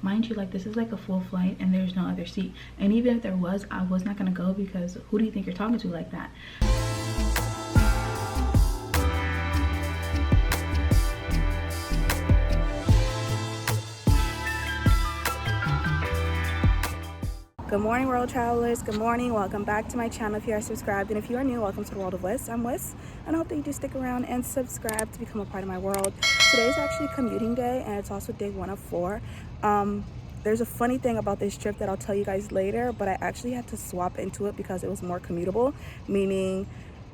Mind you, like, this is like a full flight and there's no other seat. And even if there was, I was not gonna go, because who do you think you're talking to like that? Good morning, world travelers. Good morning. Welcome back to my channel. If you are subscribed, and if you are new, welcome to the world of Wes. I'm Wes, and I hope that you do stick around and subscribe to become a part of my world. Today is actually commuting day, and it's also day 1 of 4. There's a funny thing about this trip that I'll tell you guys later, but I actually had to swap into it because it was more commutable, meaning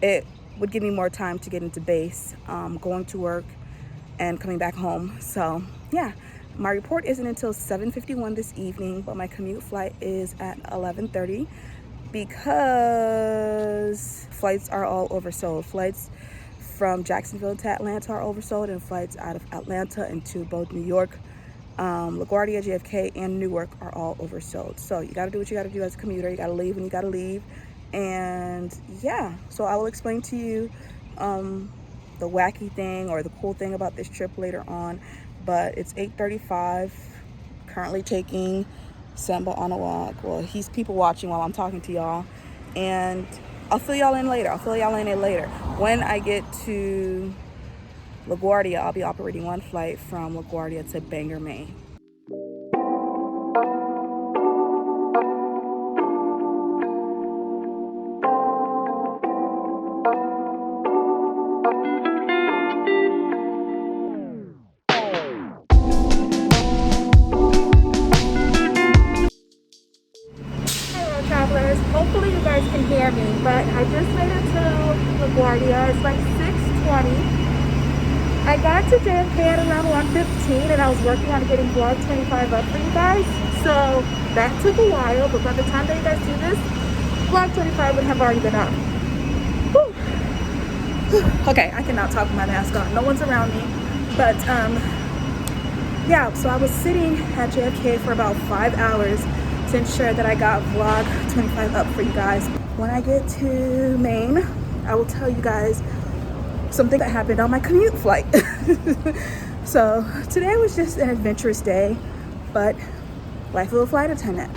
it would give me more time to get into base, going to work and coming back home. So yeah. My report isn't until 7:51 this evening, but my commute flight is at 11:30 because flights are all oversold. Flights from Jacksonville to Atlanta are oversold, and flights out of Atlanta into both New York, LaGuardia, JFK, and Newark are all oversold. So you got to do what you got to do as a commuter. You got to leave when you got to leave. And yeah, so I will explain to you the wacky thing or the cool thing about this trip later on. But it's 8:35, currently taking Simba on a walk. Well, he's people watching while I'm talking to y'all, and I'll fill y'all in later. When I get to LaGuardia, I'll be operating one flight from LaGuardia to Bangor, Maine. Hopefully you guys can hear me, but I just made it to LaGuardia. It's like 6:20. I got to JFK at around 1:15, and I was working on getting vlog 25 up for you guys. So that took a while, but by the time that you guys see this, vlog 25 would have already been up. Whew. Okay, I cannot talk with my mask on. No one's around me, but yeah. So I was sitting at JFK for about 5 hours to ensure that I got vlog 25 up for you guys. When I get to Maine, I will tell you guys something that happened on my commute flight. So today was just an adventurous day, but life of a flight attendant.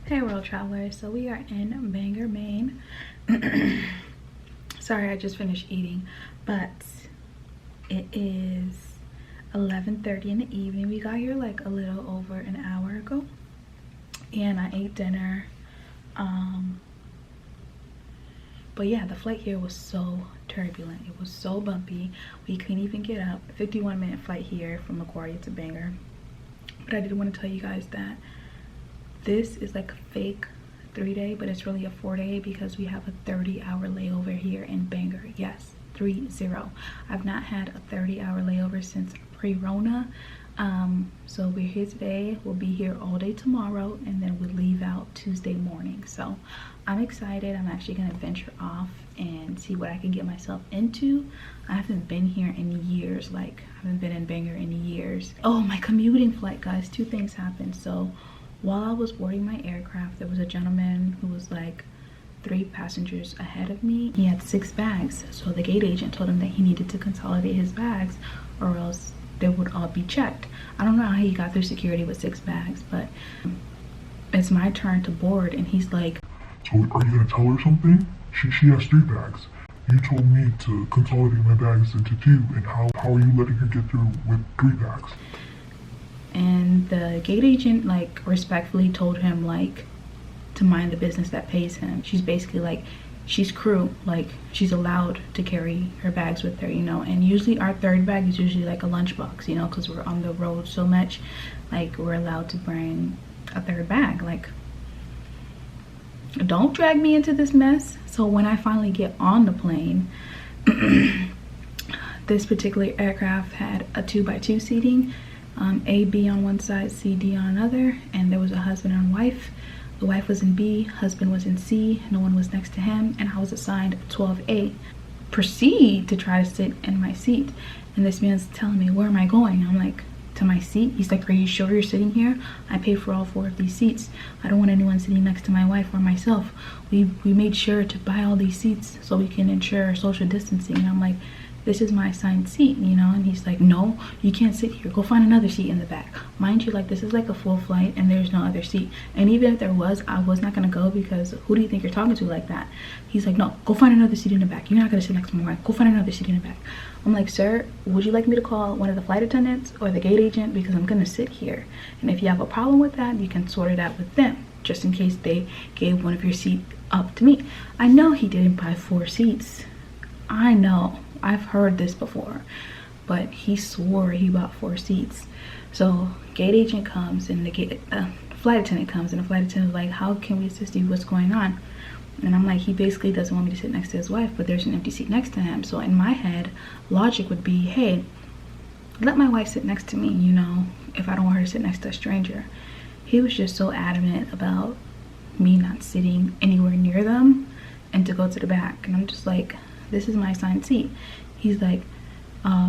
Hey world travelers, so we are in Bangor, Maine. Sorry, I just finished eating, but it is 11:30 in the evening. We got here like a little over an hour ago, and I ate dinner. But yeah, the flight here was so turbulent. It was so bumpy. We couldn't even get up. 51-minute flight here from LaGuardia to Bangor. But I did want to tell you guys that this is like a fake 3-day, but it's really a 4-day because we have a 30-hour layover here in Bangor. Yes, 30. I've not had a 30-hour layover since pre-Rona. So we're here today. We'll be here all day tomorrow, and then we'll leave out Tuesday morning. So I'm excited. I'm actually gonna venture off and see what I can get myself into. I haven't been here in years. Like, I haven't been in Bangor in years. Oh, my commuting flight, guys. 2 things happened. So while I was boarding my aircraft, there was a gentleman who was like 3 passengers ahead of me. He had 6 bags. So the gate agent told him that he needed to consolidate his bags or else they would all be checked. I don't know how he got through security with 6 bags, but it's my turn to board, and he's like, "So are you gonna tell her something? She has 3 bags. You told me to consolidate my bags into 2, and how are you letting her get through with 3 bags?" And the gate agent like respectfully told him like to mind the business that pays him. She's basically like, she's crew, like she's allowed to carry her bags with her, you know. And usually our third bag is usually like a lunchbox, you know, because we're on the road so much, like we're allowed to bring a third bag. Like, don't drag me into this mess. So when I finally get on the plane, this particular aircraft had a 2x2 seating, A, B on one side, C, D on another, and there was a husband and wife. The wife was in B, husband was in C, no one was next to him, and I was assigned 12A. Proceed to try to sit in my seat, and this man's telling me, where am I going? I'm like, to my seat. He's like, are you sure you're sitting here? I paid for all 4 of these seats. I don't want anyone sitting next to my wife or myself. We made sure to buy all these seats so we can ensure social distancing. And I'm like, this is my assigned seat, you know. And he's like, no, you can't sit here, go find another seat in the back. Mind you, like, this is like a full flight and there's no other seat, and even if there was, I was not gonna go, because who do you think you're talking to like that? He's like, no, go find another seat in the back, you're not gonna sit next to my wife, go find another seat in the back. I'm like, sir, would you like me to call one of the flight attendants or the gate agent, because I'm gonna sit here, and if you have a problem with that, you can sort it out with them, just in case they gave one of your seats up to me. I know he didn't buy 4 seats, I know, I've heard this before, but he swore he bought 4 seats. So gate agent comes and the flight attendant comes, and the flight attendant is like, how can we assist you, what's going on? And I'm like, he basically doesn't want me to sit next to his wife, but there's an empty seat next to him. So in my head, logic would be, hey, let my wife sit next to me, you know, if I don't want her to sit next to a stranger. He was just so adamant about me not sitting anywhere near them and to go to the back, and I'm just like, this is my assigned seat. He's like,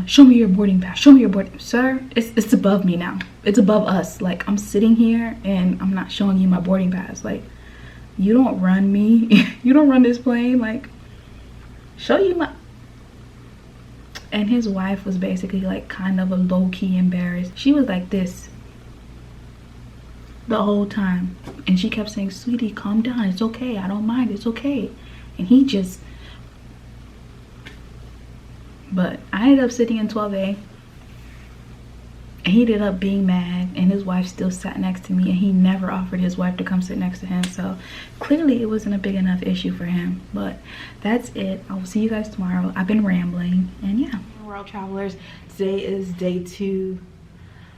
show me your boarding pass, show me your boarding. Sir, it's above me now, it's above us. Like, I'm sitting here and I'm not showing you my boarding pass. Like, you don't run me, you don't run this plane, like, show you my. And his wife was basically like kind of a low-key embarrassed. She was like this the whole time, and she kept saying, sweetie, calm down, it's okay, I don't mind, it's okay. And he just, but I ended up sitting in 12A, and he ended up being mad, and his wife still sat next to me, and he never offered his wife to come sit next to him. So clearly it wasn't a big enough issue for him. But that's it. I will see you guys tomorrow. I've been rambling, and yeah. World travelers, today is day 2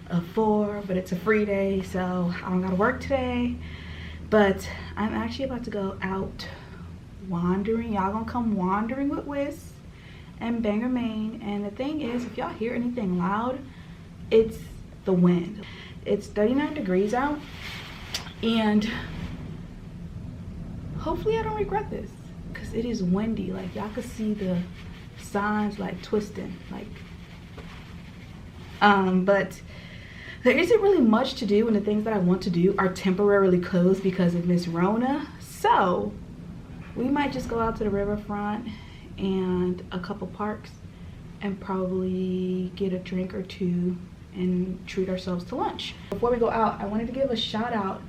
of 4, but it's a free day, so I don't gotta work today. But I'm actually about to go out wandering. Y'all gonna come wandering with Wiz and Bangor, Maine. And the thing is, if y'all hear anything loud, it's the wind. It's 39 degrees out, and hopefully I don't regret this, because it is windy. Like, y'all could see the signs like twisting, like but there isn't really much to do, and the things that I want to do are temporarily closed because of Miss Rona. So we might just go out to the riverfront and a couple parks and probably get a drink or 2 and treat ourselves to lunch. Before we go out, I wanted to give a shout out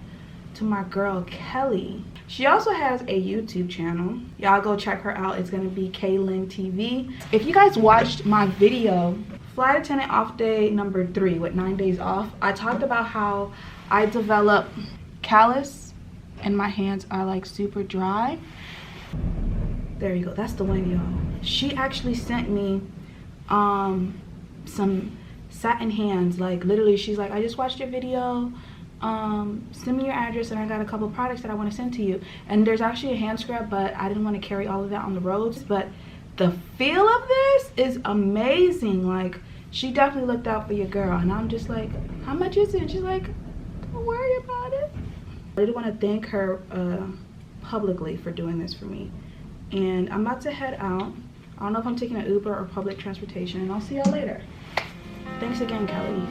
to my girl Kelly. She also has a YouTube channel. Y'all go check her out. It's gonna be Kaylin TV. If you guys watched my video, Flight Attendant Off Day number 3 with 9 days off, I talked about how I develop callus and my hands are like super dry. There you go, that's the wind, y'all. She actually sent me some satin hands. Like, literally, she's like, I just watched your video, send me your address and I got a couple products that I want to send to you. And there's actually a hand scrub, but I didn't want to carry all of that on the roads. But the feel of this is amazing. Like, she definitely looked out for your girl, and I'm just like, how much is it? And she's like, don't worry about it. I really want to thank her publicly for doing this for me. And I'm about to head out. I don't know if I'm taking an Uber or public transportation, and I'll see y'all later. Thanks again, Kelly.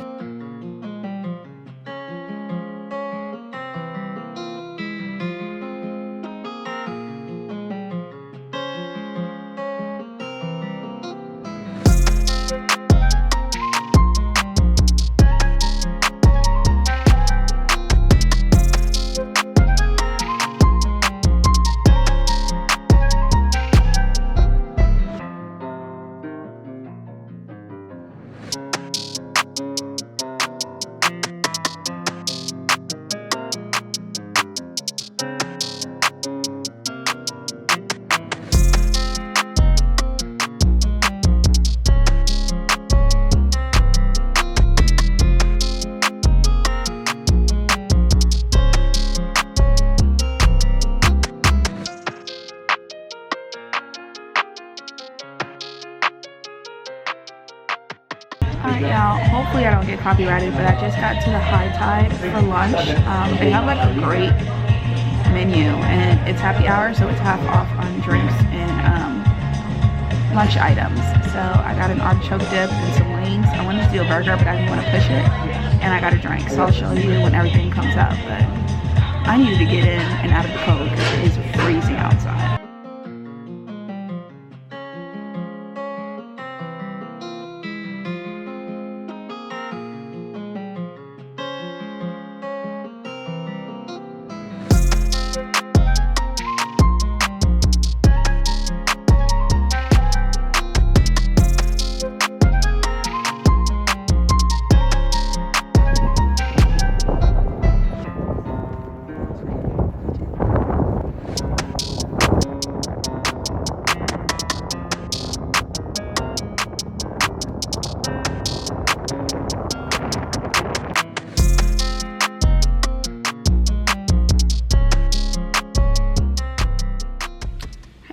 Alright, y'all, hopefully I don't get copyrighted, but I just got to the High Tide for lunch. They have like a great menu, and it's happy hour, so it's half off on drinks and lunch items. So I got an artichoke dip and some wings. I wanted to do a burger, but I didn't want to push it, and I got a drink. So I'll show you when everything comes up, but I needed to get in and out of the cold because it is freezing outside.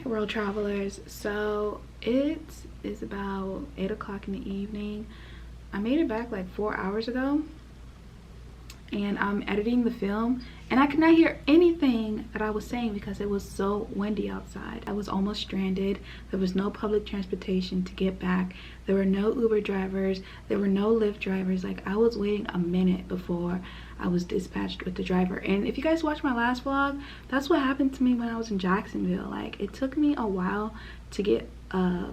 World travelers, so it is about 8 o'clock in the evening. I made it back like 4 hours ago, and I'm editing the film, and I could not hear anything that I was saying because it was so windy outside. I was almost stranded. There was no public transportation to get back. There were no Uber drivers. There were no Lyft drivers. Like, I was waiting a minute before I was dispatched with the driver. And if you guys watched my last vlog, that's what happened to me when I was in Jacksonville. Like, it took me a while to get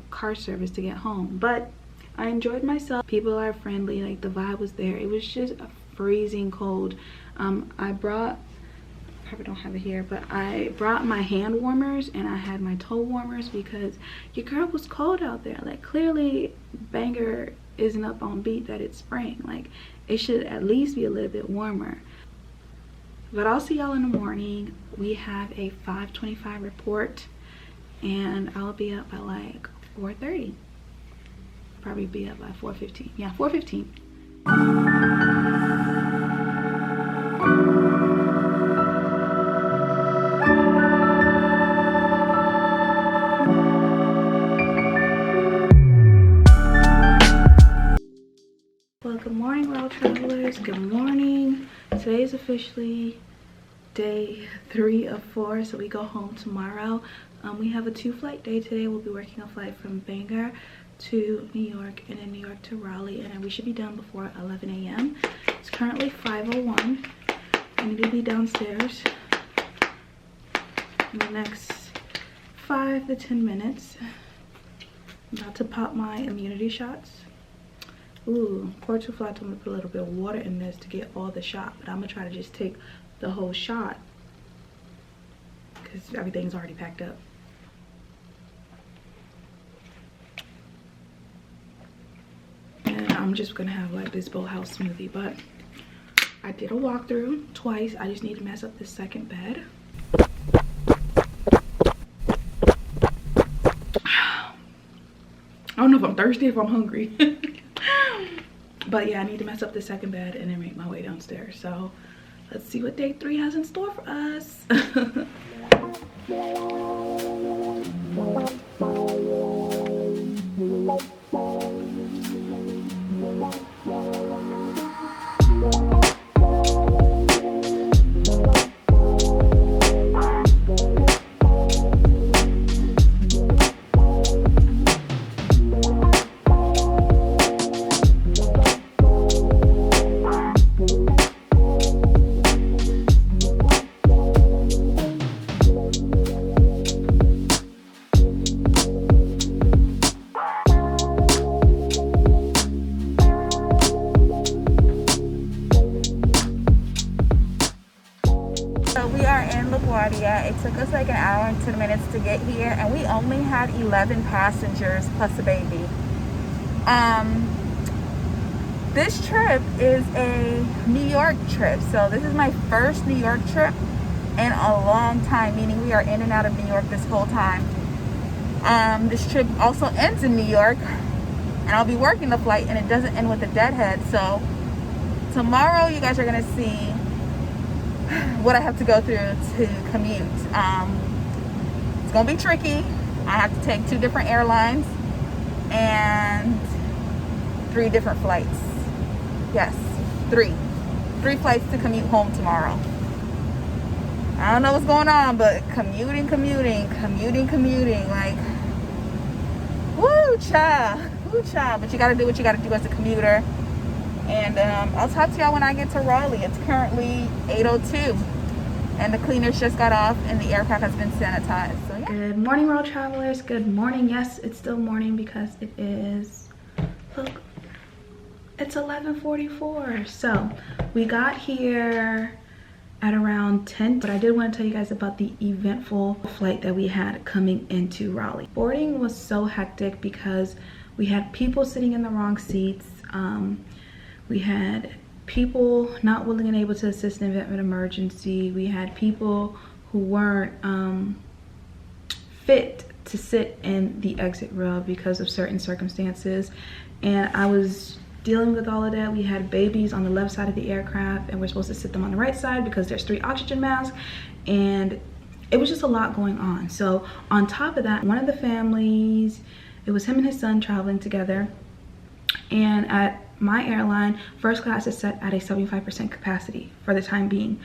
car service to get home, but I enjoyed myself. People are friendly, like the vibe was there. It was just a freezing cold. I brought, probably don't have it here, but I brought my hand warmers and I had my toe warmers because your girl was cold out there. Like, clearly Bangor isn't up on beat that it's spring. Like, it should at least be a little bit warmer. But I'll see y'all in the morning. We have a 5:25 report, and I'll be up by like 4:30. Probably be up by 4:15. Yeah, 4:15. Well, good morning, world travelers. Good morning. Today is officially day 3 of 4, so we go home tomorrow. We have a 2-flight day today. We'll be working a flight from Bangor to New York, and then New York to Raleigh, and then we should be done before 11 a.m. It's currently 5:01. I need to be downstairs in the next 5 to 10 minutes. I'm about to pop my immunity shots. Ooh, poor 2-flight told me to put a little bit of water in this to get all the shot, but I'm gonna try to just take the whole shot because everything's already packed up. And I'm just gonna have like this Boathouse smoothie, but I did a walkthrough twice. I just need to mess up this second bed. I don't know if I'm thirsty, if I'm hungry. But yeah, I need to mess up the second bed and then make my way downstairs. So let's see what day 3 has in store for us. It took us like an hour and 10 minutes to get here, and we only had 11 passengers plus a baby. This trip is a New York trip, so this is my first New York trip in a long time, meaning we are in and out of New York this whole time. This trip also ends in New York, and I'll be working the flight, and it doesn't end with a deadhead. So tomorrow you guys are gonna see what I have to go through to commute. It's gonna be tricky. I have to take 2 different airlines and 3 different flights. Yes, 3 flights to commute home tomorrow. I don't know what's going on, but commuting, like, woo, child. But you gotta do what you gotta do as a commuter. And I'll talk to y'all when I get to Raleigh. It's currently 8:02, and the cleaners just got off, and the aircraft has been sanitized. So yeah. Good morning, world travelers. Good morning. Yes, it's still morning because it is, look, it's 11:44. So we got here at around 10, but I did want to tell you guys about the eventful flight that we had coming into Raleigh. Boarding was so hectic because we had people sitting in the wrong seats. We had people not willing and able to assist in event of an emergency. We had people who weren't fit to sit in the exit row because of certain circumstances, and I was dealing with all of that. We had babies on the left side of the aircraft, and we're supposed to sit them on the right side because there's 3 oxygen masks, and it was just a lot going on. So on top of that, one of the families, it was him and his son traveling together, and at my airline, first class is set at a 75% capacity for the time being.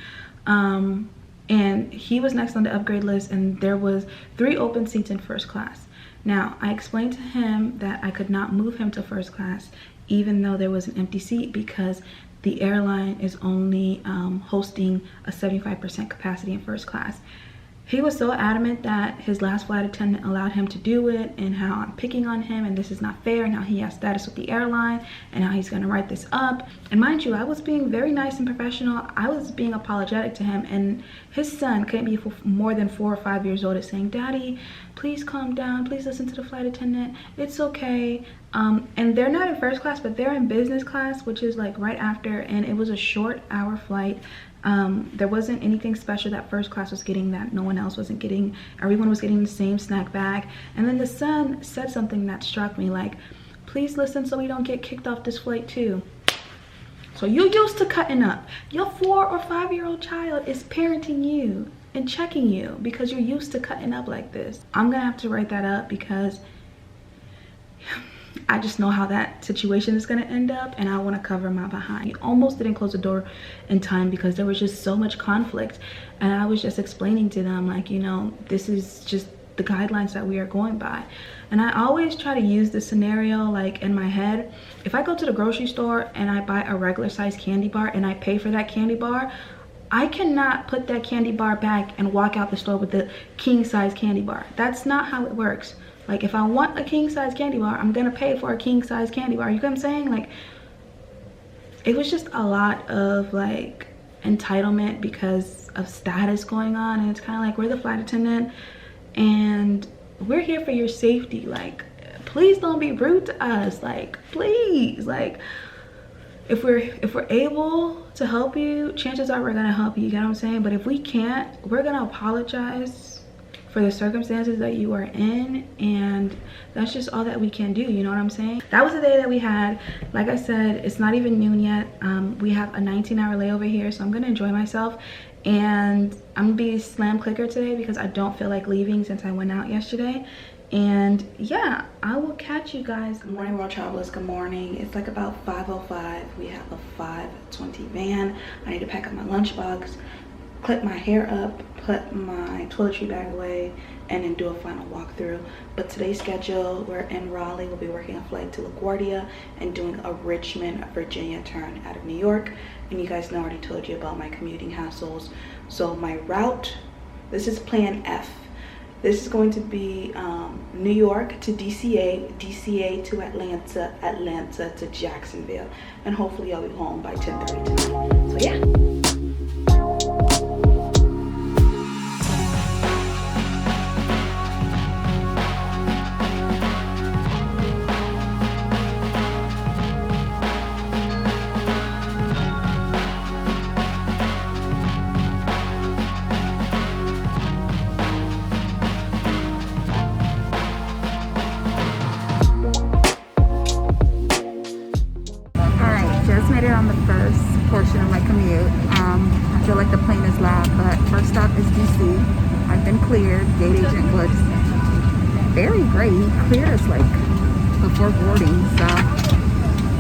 And he was next on the upgrade list, and there was 3 open seats in first class. Now, I explained to him that I could not move him to first class even though there was an empty seat because the airline is only hosting a 75% capacity in first class. He was so adamant that his last flight attendant allowed him to do it, and how I'm picking on him and this is not fair, and how he has status with the airline and how he's going to write this up. And mind you, I was being very nice and professional. I was being apologetic to him, and his son couldn't be more than 4 or 5 years old is saying, "Daddy, please calm down, please listen to the flight attendant, it's okay." And they're not in first class, but they're in business class, which is like right after, and it was a short hour flight. There wasn't anything special that first class was getting that no one else wasn't getting. Everyone was getting the same snack bag. And then the son said something that struck me, like, "Please listen so we don't get kicked off this flight too." So you're used to cutting up. Your 4 or 5-year-old child is parenting you and checking you because you're used to cutting up like this. I'm gonna have to write that up because I just know how that situation is going to end up, and I want to cover my behind. We almost didn't close the door in time because there was just so much conflict, and I was just explaining to them, like, you know, this is just the guidelines that we are going by. And I always try to use this scenario like in my head. If I go to the grocery store and I buy a regular size candy bar and I pay for that candy bar, I cannot put that candy bar back and walk out the store with the king size candy bar. That's not how it works. Like, if I want a king size candy bar, I'm gonna pay for a king size candy bar. You get what I'm saying? Like, it was just a lot of like entitlement because of status going on, and it's kind of like, we're the flight attendant and we're here for your safety. Like, please don't be rude to us. Like, please, like, if we're able to help you, chances are we're gonna help you. You get what I'm saying? But if we can't, we're gonna apologize for the circumstances that you are in, and that's just all that we can do. You know what I'm saying? That was the day that we had. Like I said, it's not even noon yet. We have a 19-hour layover here, so I'm gonna enjoy myself, and I'm gonna be slam clicker today because I don't feel like leaving since I went out yesterday. And yeah, I will catch you guys. Good morning, world travelers. Good morning. It's like about 5:05. We have a 5:20 van. I need to pack up my lunchbox, clip my hair up, put my toiletry bag away, and then do a final walkthrough. But today's schedule, we're in Raleigh. We'll be working a flight to LaGuardia and doing a Richmond, Virginia turn out of New York. And you guys know, I already told you about my commuting hassles. So my route, this is plan F. This is going to be New York to DCA, DCA to Atlanta, Atlanta to Jacksonville. And hopefully I'll be home by 10:30 tonight. So yeah. On the first portion of my commute. I feel like the plane is loud, but first stop is DC. I've been cleared. Gate agent was very great. He cleared us like before boarding, so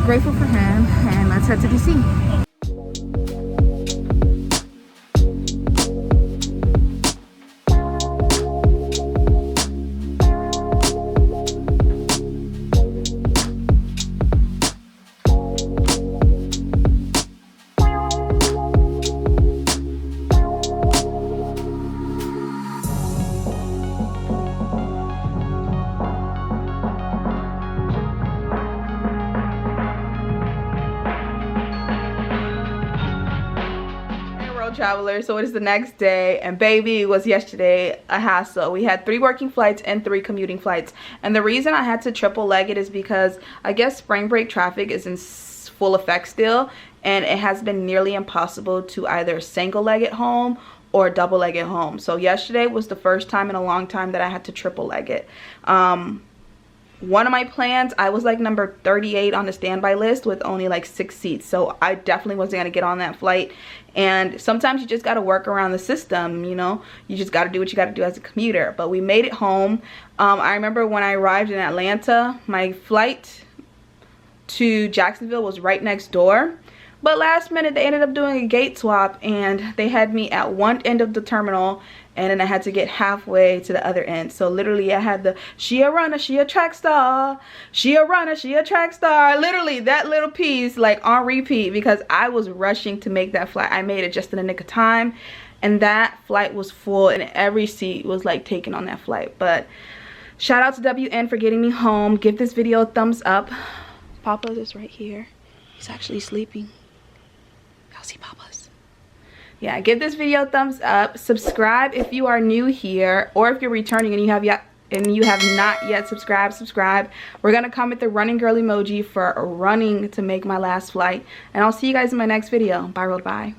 grateful for him, and let's head to DC. Travelers, so it is the next day, and baby, was yesterday a hassle. We had 3 working flights and 3 commuting flights, and the reason I had to triple leg it is because I guess spring break traffic is in full effect still, and it has been nearly impossible to either single leg it home or double leg it home. So yesterday was the first time in a long time that I had to triple leg it. One of my plans, I was like number 38 on the standby list with only like 6 seats, so I definitely wasn't gonna get on that flight. And sometimes you just got to work around the system, you know, you just got to do what you got to do as a commuter. But we made it home. I remember when I arrived in Atlanta, my flight to Jacksonville was right next door, but last minute they ended up doing a gate swap, and they had me at one end of the terminal, and then I had to get halfway to the other end. So literally I had the she a runner, she a track star, she a runner, she a track star, literally that little piece like on repeat, because I was rushing to make that flight. I made it just in the nick of time, and that flight was full, and every seat was like taken on that flight. But shout out to WN for getting me home. Give this video a thumbs up. Papa is right here. He's actually sleeping. Y'all see Papa's? Yeah, give this video a thumbs up. Subscribe if you are new here, or if you're returning and you have not yet subscribe. We're gonna comment the running girl emoji for running to make my last flight, and I'll see you guys in my next video. Bye, road, bye.